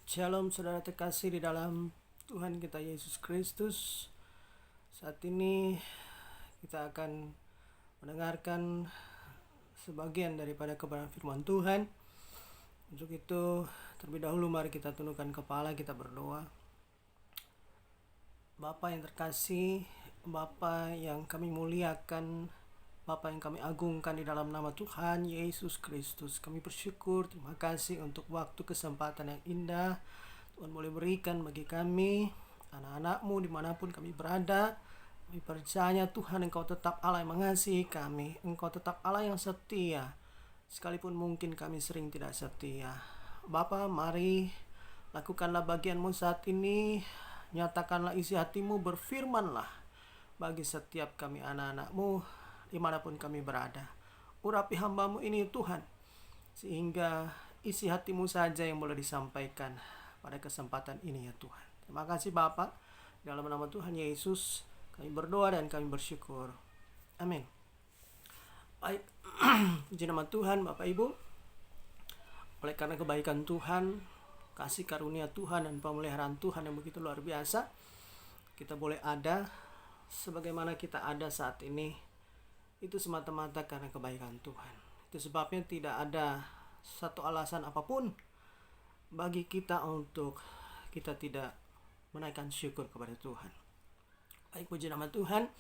Shalom saudara terkasih di dalam Tuhan kita Yesus Kristus. Saat ini kita akan mendengarkan sebagian daripada kebenaran firman Tuhan. Untuk itu terlebih dahulu mari kita tundukkan kepala, kita berdoa. Bapa yang terkasih, Bapa yang kami muliakan, Bapa yang kami agungkan di dalam nama Tuhan Yesus Kristus, kami bersyukur, terima kasih untuk waktu kesempatan yang indah Tuhan boleh berikan bagi kami, anak-anak-Mu dimanapun kami berada. Kami percaya Tuhan Engkau tetap Allah yang mengasihi kami, Engkau tetap Allah yang setia, sekalipun mungkin kami sering tidak setia. Bapa, mari lakukanlah bagian-Mu saat ini, nyatakanlah isi hati-Mu, berfirmanlah bagi setiap kami anak-anak-Mu dimanapun kami berada. Urapi hamba-Mu ini Tuhan, sehingga isi hati-Mu saja yang boleh disampaikan pada kesempatan ini ya Tuhan. Terima kasih Bapa, dalam nama Tuhan Yesus kami berdoa dan kami bersyukur. Amin. Baik, puji nama Tuhan Bapak Ibu. Oleh karena kebaikan Tuhan, kasih karunia Tuhan dan pemeliharaan Tuhan yang begitu luar biasa, kita boleh ada sebagaimana kita ada saat ini. Itu semata-mata karena kebaikan Tuhan. Itu sebabnya tidak ada satu alasan apapun bagi kita untuk kita tidak menaikkan syukur kepada Tuhan. Baik, puji nama Tuhan.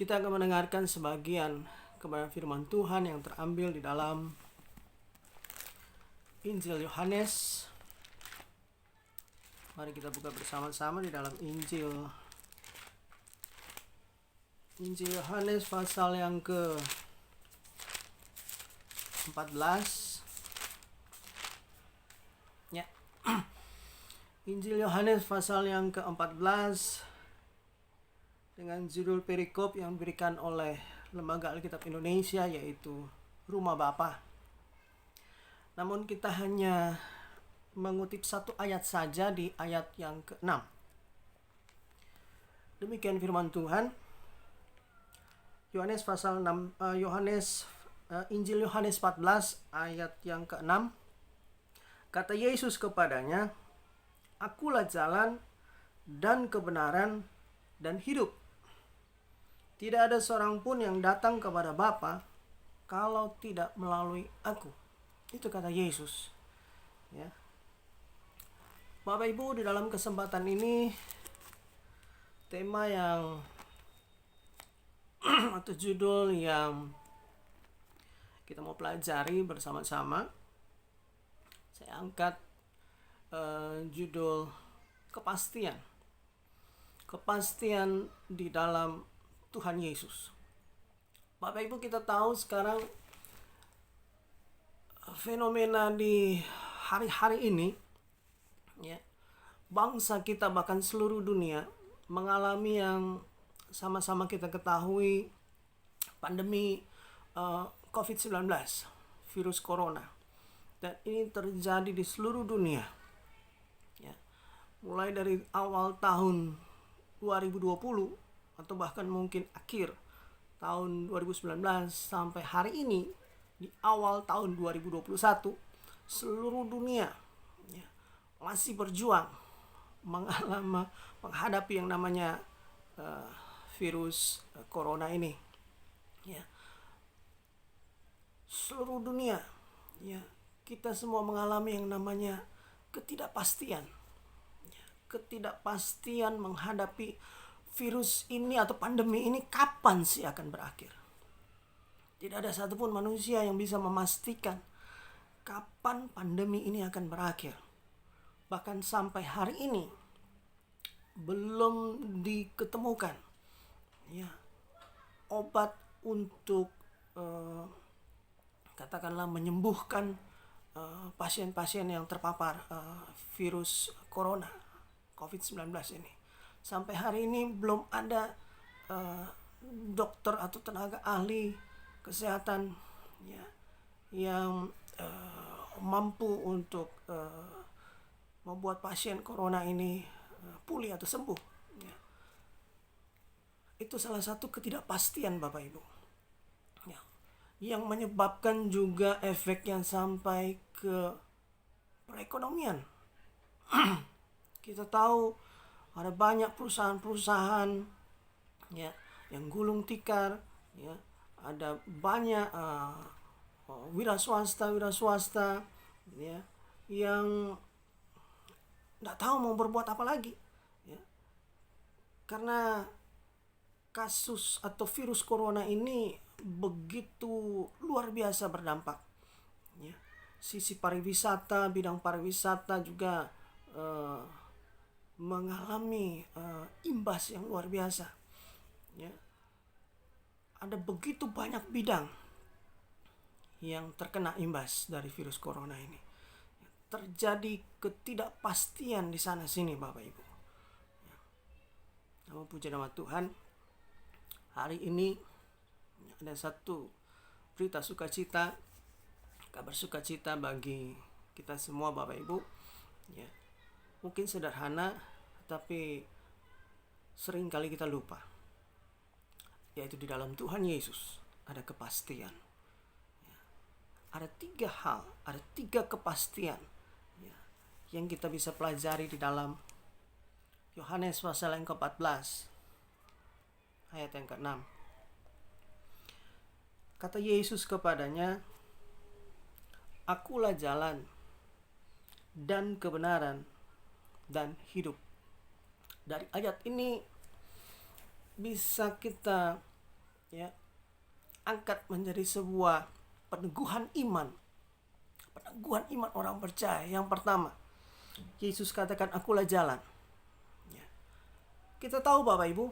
Kita akan mendengarkan sebagian kebenaran firman Tuhan yang terambil di dalam Injil Yohanes. Mari kita buka bersama-sama di dalam Injil Yohanes pasal yang ke-14. Ya. Injil Yohanes pasal yang ke-14 dengan judul perikop yang diberikan oleh Lembaga Alkitab Indonesia, yaitu Rumah Bapa. Namun kita hanya mengutip satu ayat saja di ayat yang ke-6. Demikian firman Tuhan. Yohanes pasal 6, Injil Yohanes 14 ayat yang ke-6. Kata Yesus kepadanya, "Akulah jalan dan kebenaran dan hidup. Tidak ada seorang pun yang datang kepada Bapa kalau tidak melalui aku." Itu kata Yesus. Ya. Bapak Ibu, di dalam kesempatan ini tema yang atau judul yang kita mau pelajari bersama-sama, saya angkat judul kepastian di dalam Tuhan Yesus. Bapak Ibu, kita tahu sekarang fenomena di hari-hari ini, ya, bangsa kita bahkan seluruh dunia mengalami yang sama-sama kita ketahui, pandemi COVID-19, virus corona. Dan ini terjadi di seluruh dunia. Ya. Mulai dari awal tahun 2020 atau bahkan mungkin akhir tahun 2019 sampai hari ini di awal tahun 2021, seluruh dunia, ya, masih berjuang menghadapi yang namanya virus corona ini. Ya. Seluruh dunia, ya, kita semua mengalami yang namanya ketidakpastian. Ya. Ketidakpastian menghadapi virus ini atau pandemi ini, kapan sih akan berakhir? Tidak ada satupun manusia yang bisa memastikan kapan pandemi ini akan berakhir. Bahkan sampai hari ini belum diketemukan, ya, obat untuk katakanlah menyembuhkan pasien-pasien yang terpapar virus corona COVID-19 ini. Sampai hari ini belum ada dokter atau tenaga ahli kesehatan, ya, yang mampu untuk membuat pasien corona ini pulih atau sembuh. Ya. Itu salah satu ketidakpastian Bapak Ibu, ya, yang menyebabkan juga efek yang sampai ke perekonomian. Kita tahu ada banyak perusahaan-perusahaan, ya, yang gulung tikar, ya. Ada banyak wira swasta, ya, yang tidak tahu mau berbuat apa lagi, ya. Karena kasus atau virus corona ini begitu luar biasa berdampak, ya. Sisi pariwisata, bidang pariwisata juga mengalami imbas yang luar biasa, ya. Ada begitu banyak bidang yang terkena imbas dari virus corona ini. Terjadi ketidakpastian di sana sini, Bapak Ibu. Namun puji nama Tuhan, hari ini ada satu berita sukacita, kabar sukacita bagi kita semua, Bapak Ibu, ya. Mungkin sederhana, tapi sering kali kita lupa, yaitu di dalam Tuhan Yesus ada kepastian, ya. Ada 3 hal, ada 3 kepastian, ya, yang kita bisa pelajari di dalam Yohanes pasal yang ke-14 ayat yang ke-6. Kata Yesus kepadanya, "Akulah jalan dan kebenaran dan hidup." Dari ayat ini bisa kita, ya, angkat menjadi sebuah peneguhan iman. Peneguhan iman orang percaya. Yang pertama, Yesus katakan, "Akulah jalan." Ya. Kita tahu, Bapak Ibu,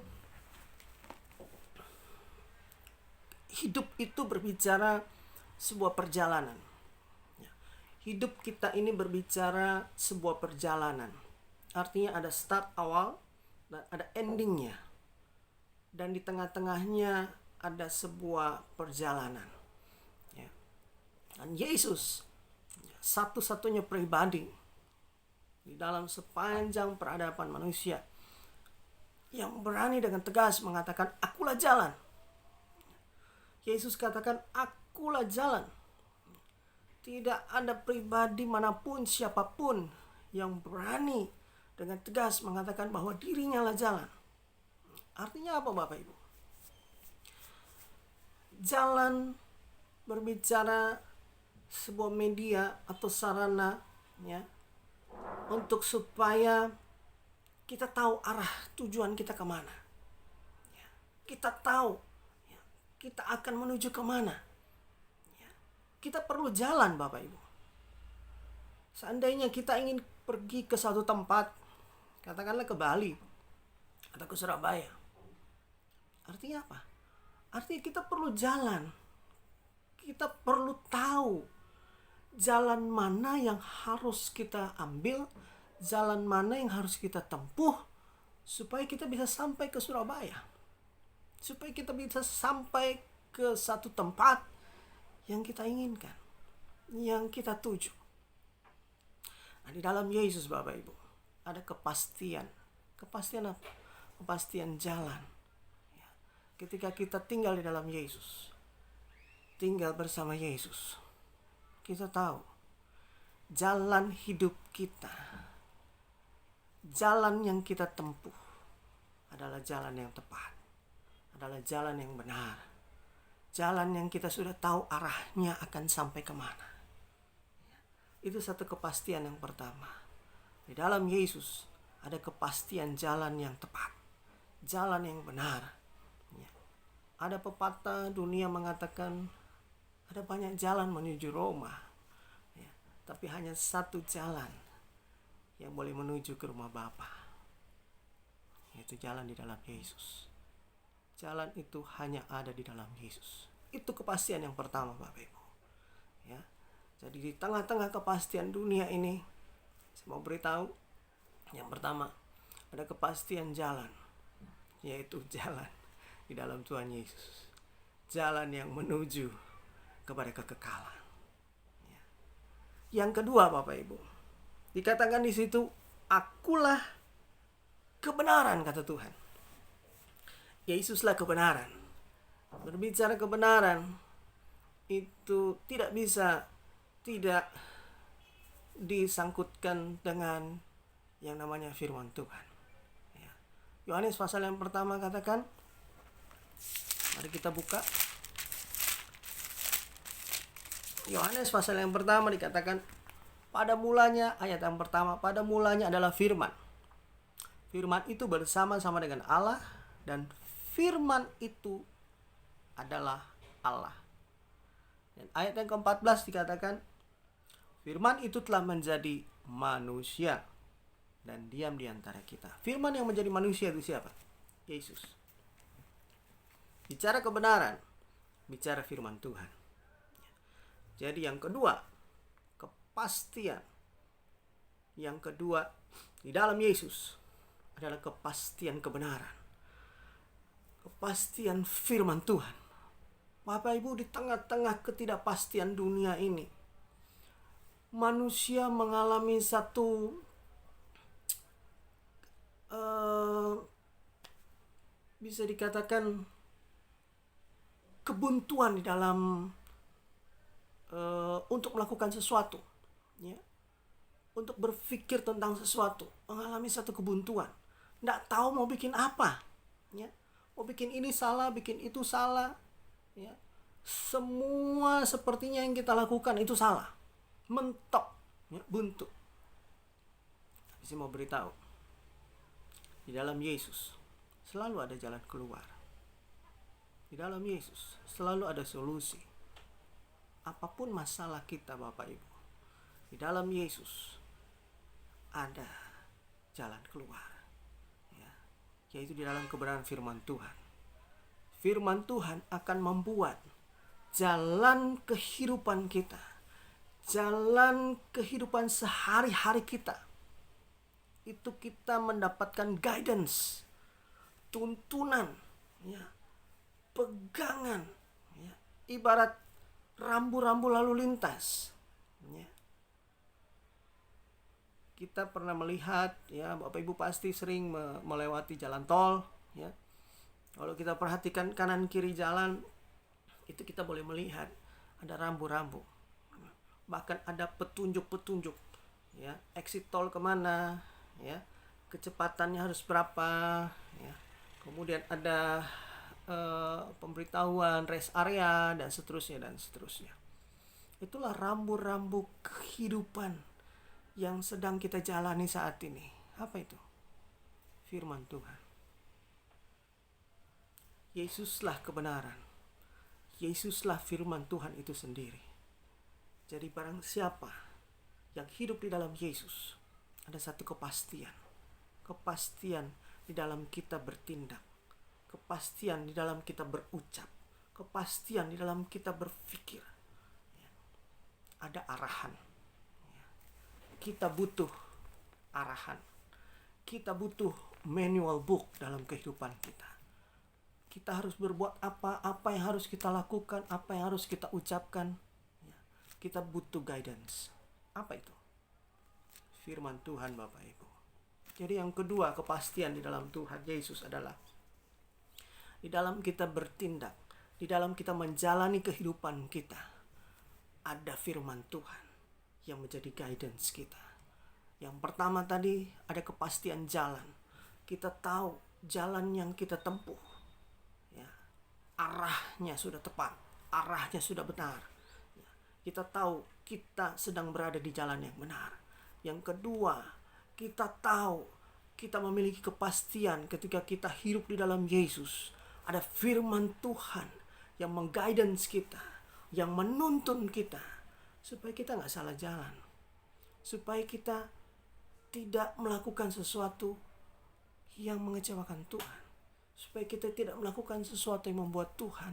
hidup itu berbicara sebuah perjalanan. Ya. Hidup kita ini berbicara sebuah perjalanan. Artinya ada start awal dan ada endingnya. Dan di tengah-tengahnya ada sebuah perjalanan, ya. Dan Yesus satu-satunya pribadi di dalam sepanjang peradaban manusia yang berani dengan tegas mengatakan, "Akulah jalan." Yesus katakan, "Akulah jalan." Tidak ada pribadi manapun, siapapun yang berani dengan tegas mengatakan bahwa dirinya lah jalan. Artinya apa, Bapak Ibu? Jalan berbicara sebuah media atau sarana, ya, untuk supaya kita tahu arah tujuan kita kemana, ya. Kita tahu, ya, kita akan menuju kemana, ya. Kita perlu jalan, Bapak Ibu. Seandainya kita ingin pergi ke satu tempat, katakanlah ke Bali atau ke Surabaya, artinya apa? Artinya kita perlu jalan. Kita perlu tahu jalan mana yang harus kita ambil, jalan mana yang harus kita tempuh, supaya kita bisa sampai ke Surabaya, supaya kita bisa sampai ke satu tempat yang kita inginkan, yang kita tuju. Nah, di dalam Yesus, Bapak Ibu, ada kepastian. Kepastian apa? Kepastian jalan. Ya. Ketika kita tinggal di dalam Yesus, tinggal bersama Yesus, kita tahu jalan hidup kita, jalan yang kita tempuh adalah jalan yang tepat, adalah jalan yang benar, jalan yang kita sudah tahu arahnya akan sampai kemana. Itu satu kepastian yang pertama. Di dalam Yesus ada kepastian jalan yang tepat, jalan yang benar. Ya. Ada pepatah dunia mengatakan ada banyak jalan menuju Roma, ya, tapi hanya satu jalan yang boleh menuju ke rumah Bapa, yaitu jalan di dalam Yesus. Jalan itu hanya ada di dalam Yesus. Itu kepastian yang pertama, Bapak Ibu. Ya. Jadi di tengah-tengah kepastian dunia ini, saya mau beritahu, yang pertama ada kepastian jalan, yaitu jalan di dalam Tuhan Yesus. Jalan yang menuju kepada kekekalan. Ya. Yang kedua, Bapak Ibu, dikatakan di situ, "Akulah kebenaran," kata Tuhan. Yesuslah kebenaran. Berbicara kebenaran itu tidak bisa tidak disangkutkan dengan yang namanya firman Tuhan. Ya. Yohanes pasal yang pertama katakan, mari kita buka. Yohanes pasal yang pertama dikatakan, pada mulanya, ayat yang pertama, pada mulanya adalah firman. Firman itu bersama-sama dengan Allah, dan firman itu adalah Allah. Dan ayat yang ke-14 dikatakan, firman itu telah menjadi manusia dan diam di antara kita. Firman yang menjadi manusia itu siapa? Yesus. Bicara kebenaran, bicara firman Tuhan. Jadi yang kedua, kepastian. Yang kedua, di dalam Yesus adalah kepastian kebenaran. Kepastian firman Tuhan. Bapak Ibu, di tengah-tengah ketidakpastian dunia ini, manusia mengalami satu bisa dikatakan kebuntuan di dalam untuk melakukan sesuatu, ya, untuk berpikir tentang sesuatu, mengalami satu kebuntuan, tidak tahu mau bikin apa, ya, mau bikin ini salah, bikin itu salah, ya, semua sepertinya yang kita lakukan itu salah, mentok, ya, buntu. Saya mau beritahu, di dalam Yesus selalu ada jalan keluar. Di dalam Yesus selalu ada solusi. Apapun masalah kita Bapak Ibu, di dalam Yesus ada jalan keluar, ya, yaitu di dalam kebenaran firman Tuhan. Firman Tuhan akan membuat jalan kehidupan kita, jalan kehidupan sehari-hari kita, itu kita mendapatkan guidance, tuntunan, ya, pegangan, ya, ibarat rambu-rambu lalu lintas, ya. Kita pernah melihat, ya, Bapak Ibu pasti sering melewati jalan tol, ya. Kalau kita perhatikan kanan kiri jalan, itu kita boleh melihat ada rambu-rambu, bahkan ada petunjuk-petunjuk, ya, exit tol kemana, ya, kecepatannya harus berapa, ya. Kemudian ada pemberitahuan rest area dan seterusnya dan seterusnya. Itulah rambu-rambu kehidupan yang sedang kita jalani saat ini. Apa itu? Firman Tuhan. Yesuslah kebenaran. Yesuslah firman Tuhan itu sendiri. Jadi barang siapa yang hidup di dalam Yesus, ada satu kepastian. Kepastian di dalam kita bertindak. Kepastian di dalam kita berucap. Kepastian di dalam kita berpikir. Ada arahan. Kita butuh arahan. Kita butuh manual book dalam kehidupan kita. Kita harus berbuat apa yang harus kita lakukan, apa yang harus kita ucapkan. Kita butuh guidance. Apa itu? Firman Tuhan Bapak Ibu. Jadi yang kedua, kepastian di dalam Tuhan Yesus adalah di dalam kita bertindak, di dalam kita menjalani kehidupan kita, ada firman Tuhan yang menjadi guidance kita. Yang pertama tadi, ada kepastian jalan. Kita tahu jalan yang kita tempuh, ya, arahnya sudah tepat, arahnya sudah benar, ya. Kita tahu kita sedang berada di jalan yang benar. Yang kedua, kita tahu kita memiliki kepastian ketika kita hidup di dalam Yesus. Ada firman Tuhan yang mengguidance kita, yang menuntun kita, supaya kita gak salah jalan, supaya kita tidak melakukan sesuatu yang mengecewakan Tuhan, supaya kita tidak melakukan sesuatu yang membuat Tuhan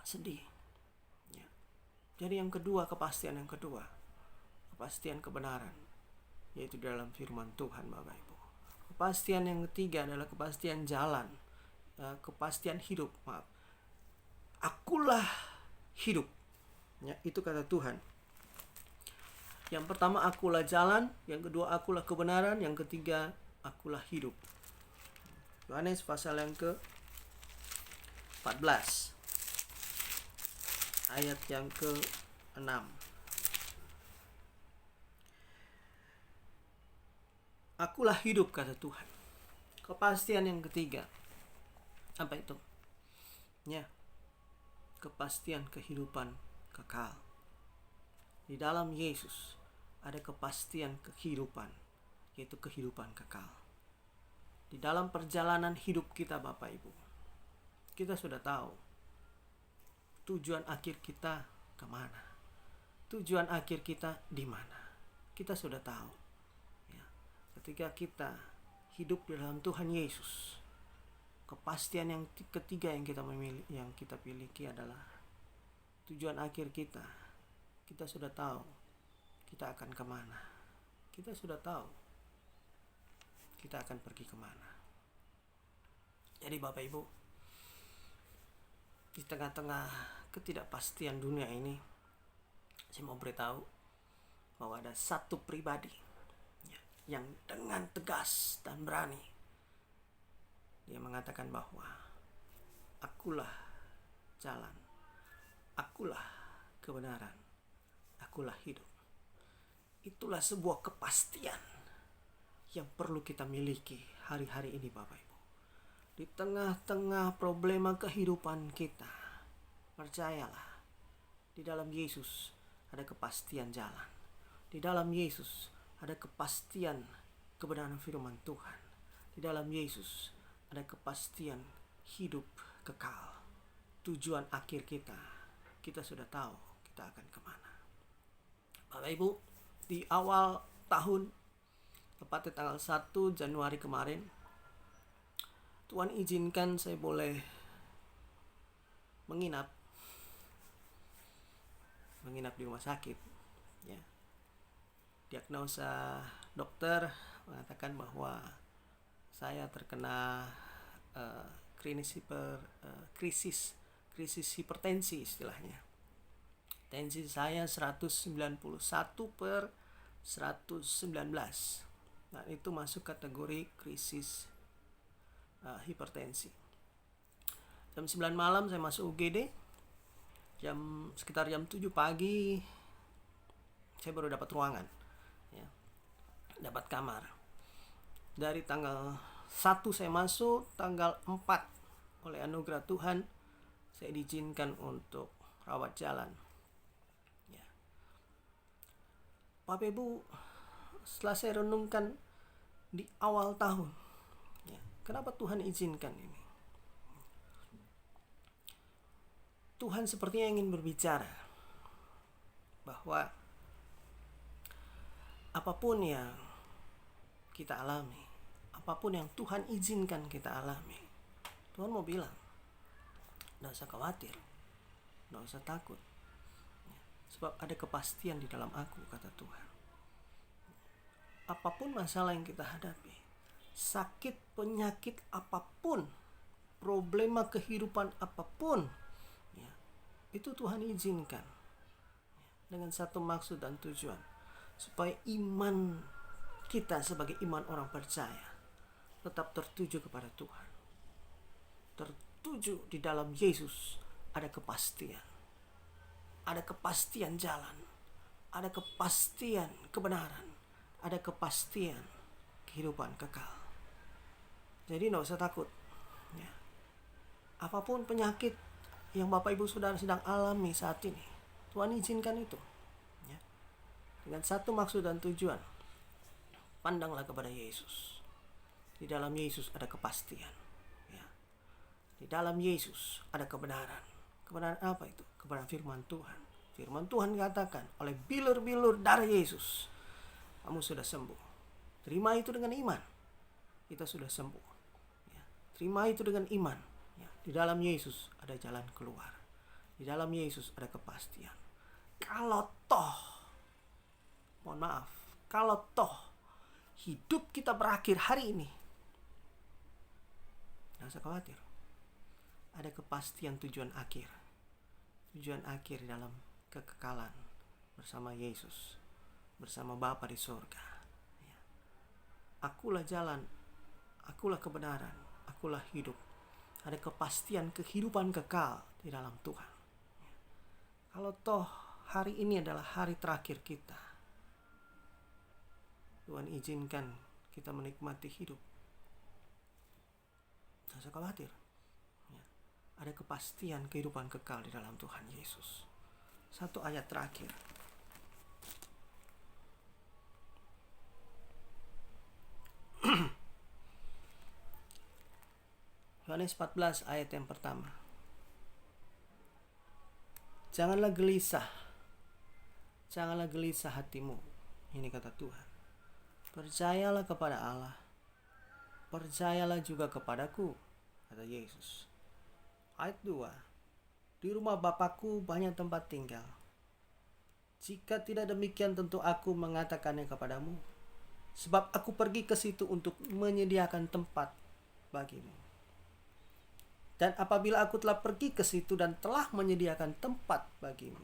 sedih, ya. Jadi yang kedua, kepastian yang kedua, kepastian kebenaran, yaitu dalam firman Tuhan Bapak Ibu. Kepastian yang ketiga adalah kepastian jalan, kepastian hidup. Akulah hidup, ya, itu kata Tuhan. Yang pertama, akulah jalan. Yang kedua, akulah kebenaran. Yang ketiga, akulah hidup. Yohanes pasal yang ke-14 ayat yang ke-6. Akulah hidup, kata Tuhan. Kepastian yang ketiga, apa itu? Ya, kepastian kehidupan kekal. Di dalam Yesus ada kepastian kehidupan, yaitu kehidupan kekal. Di dalam perjalanan hidup kita, Bapak Ibu, kita sudah tahu tujuan akhir kita kemana, tujuan akhir kita di mana. Kita sudah tahu ya. Ketika kita hidup di dalam Tuhan Yesus, kepastian yang ketiga yang kita miliki adalah tujuan akhir kita. Kita sudah tahu kita akan kemana. Kita sudah tahu kita akan pergi kemana. Jadi Bapak Ibu, di tengah-tengah ketidakpastian dunia ini, saya mau beritahu bahwa ada satu pribadi yang dengan tegas dan berani dia mengatakan bahwa akulah jalan, akulah kebenaran, akulah hidup. Itulah sebuah kepastian yang perlu kita miliki hari-hari ini, Bapak Ibu. Di tengah-tengah problema kehidupan kita, percayalah, di dalam Yesus ada kepastian jalan. Di dalam Yesus ada kepastian kebenaran firman Tuhan. Di dalam Yesus ada kepastian hidup kekal. Tujuan akhir kita sudah tahu kita akan kemana. Bapak Ibu, di awal tahun, tepatnya tanggal 1 Januari kemarin, Tuhan izinkan saya boleh menginap di rumah sakit. Ya. Diagnosa dokter mengatakan bahwa saya terkena krisis hipertensi istilahnya. Tensi saya 191/119. Nah, itu masuk kategori krisis hipertensi. Jam 9 malam saya masuk UGD. Sekitar jam 7 pagi saya baru dapat ruangan, ya, dapat kamar. Dari tanggal 1 saya masuk, tanggal 4 oleh anugerah Tuhan saya diizinkan untuk rawat jalan. Ya. Bapak Ibu, setelah saya renungkan di awal tahun, ya, kenapa Tuhan izinkan ini? Tuhan sepertinya ingin berbicara bahwa apapun yang kita alami, apapun yang Tuhan izinkan kita alami, Tuhan mau bilang, tidak usah khawatir, tidak usah takut, sebab ada kepastian di dalam aku, kata Tuhan. Apapun masalah yang kita hadapi, sakit, penyakit apapun, problema kehidupan apapun, ya, itu Tuhan izinkan dengan satu maksud dan tujuan, supaya iman kita sebagai iman orang percaya tetap tertuju kepada Tuhan, tertuju di dalam Yesus. Ada kepastian jalan, ada kepastian kebenaran, ada kepastian kehidupan kekal. Jadi tidak usah takut, ya. Apapun penyakit yang Bapak Ibu Saudara sedang alami saat ini, Tuhan izinkan itu, ya, dengan satu maksud dan tujuan. Pandanglah kepada Yesus. Di dalam Yesus ada kepastian, ya. Di dalam Yesus ada kebenaran. Kebenaran apa itu? Kebenaran firman Tuhan. Firman Tuhan katakan, oleh bilur-bilur darah Yesus kamu sudah sembuh. Terima itu dengan iman. Kita sudah sembuh, ya. Terima itu dengan iman, ya. Di dalam Yesus ada jalan keluar. Di dalam Yesus ada kepastian. Kalau toh hidup kita berakhir hari ini, jangan usah khawatir. Ada kepastian tujuan akhir dalam kekekalan bersama Yesus, bersama Bapa di surga, ya. Akulah jalan, akulah kebenaran, akulah hidup. Ada kepastian kehidupan kekal di dalam Tuhan, ya. Kalau toh hari ini adalah hari terakhir kita, Tuhan izinkan kita menikmati hidup. Tidak usah khawatir. Ya. Ada kepastian kehidupan kekal di dalam Tuhan Yesus. Satu ayat terakhir. Yohanes 14 ayat yang pertama. Janganlah gelisah hatimu. Ini kata Tuhan. Percayalah kepada Allah. Percayalah juga kepadaku, kata Yesus. Ayat 2. Di rumah Bapakku banyak tempat tinggal. Jika tidak demikian tentu aku mengatakannya kepadamu. Sebab aku pergi ke situ untuk menyediakan tempat bagimu. Dan apabila aku telah pergi ke situ dan telah menyediakan tempat bagimu,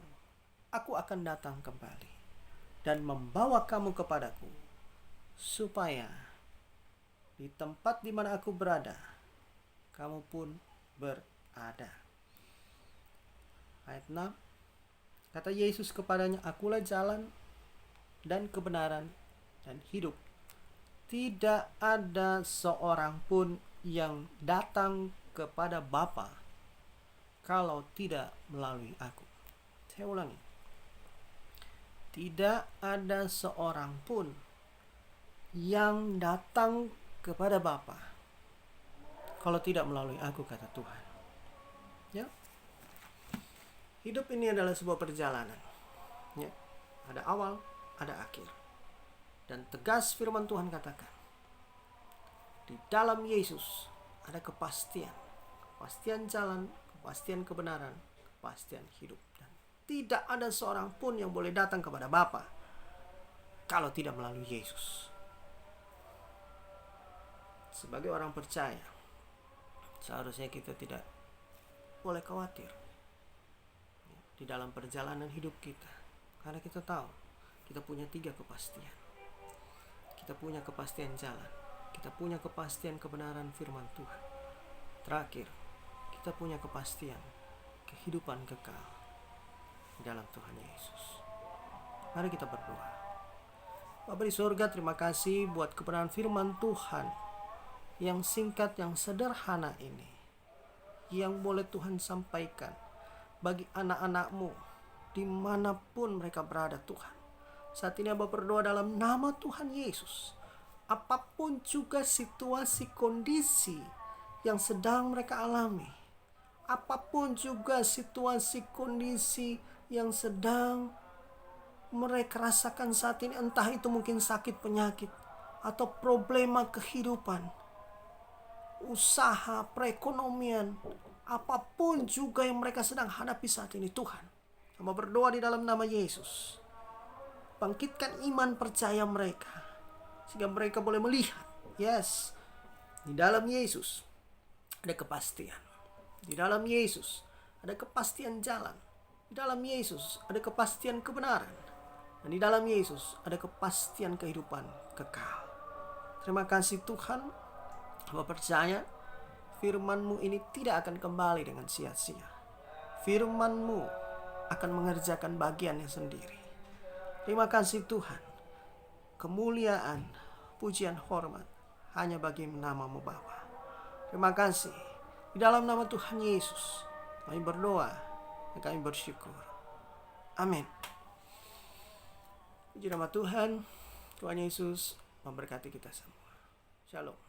aku akan datang kembali dan membawa kamu kepadaku, supaya di tempat di mana aku berada, kamu pun berada. Ayat 6. Kata Yesus kepadanya, akulah jalan dan kebenaran dan hidup. Tidak ada seorang pun yang datang kepada Bapa kalau tidak melalui aku. Saya ulangi. Tidak ada seorang pun yang datang kepada Bapa kalau tidak melalui aku, kata Tuhan. Ya. Hidup ini adalah sebuah perjalanan. Ya. Ada awal, ada akhir. Dan tegas firman Tuhan katakan, di dalam Yesus ada kepastian. Kepastian jalan, kepastian kebenaran, kepastian hidup. Dan tidak ada seorang pun yang boleh datang kepada Bapa kalau tidak melalui Yesus. Sebagai orang percaya, seharusnya kita tidak boleh khawatir di dalam perjalanan hidup kita. Karena kita tahu, kita punya 3 kepastian. Kita punya kepastian jalan. Kita punya kepastian kebenaran firman Tuhan. Terakhir, kita punya kepastian kehidupan kekal di dalam Tuhan Yesus. Mari kita berdoa. Bapa di surga, terima kasih buat kebenaran firman Tuhan yang singkat, yang sederhana ini, yang boleh Tuhan sampaikan bagi anak-anak-Mu dimanapun mereka berada, Tuhan. Saat ini Abah berdoa dalam nama Tuhan Yesus, apapun juga situasi kondisi yang sedang mereka alami, apapun juga situasi kondisi yang sedang mereka rasakan saat ini, entah itu mungkin sakit, penyakit, atau problema kehidupan, usaha, perekonomian, apapun juga yang mereka sedang hadapi saat ini, Tuhan, hamba berdoa di dalam nama Yesus, bangkitkan iman percaya mereka, sehingga mereka boleh melihat, yes, di dalam Yesus ada kepastian. Di dalam Yesus ada kepastian jalan. Di dalam Yesus ada kepastian kebenaran. Dan di dalam Yesus ada kepastian kehidupan kekal. Terima kasih Tuhan. Hamba percaya firman-Mu ini tidak akan kembali dengan sia-sia. Firman-Mu akan mengerjakan bagiannya sendiri. Terima kasih Tuhan. Kemuliaan, pujian, hormat hanya bagi nama-Mu Bapa. Terima kasih. Di dalam nama Tuhan Yesus kami berdoa dan kami bersyukur. Amin. Puji nama Tuhan. Tuhan Yesus memberkati kita semua. Shalom.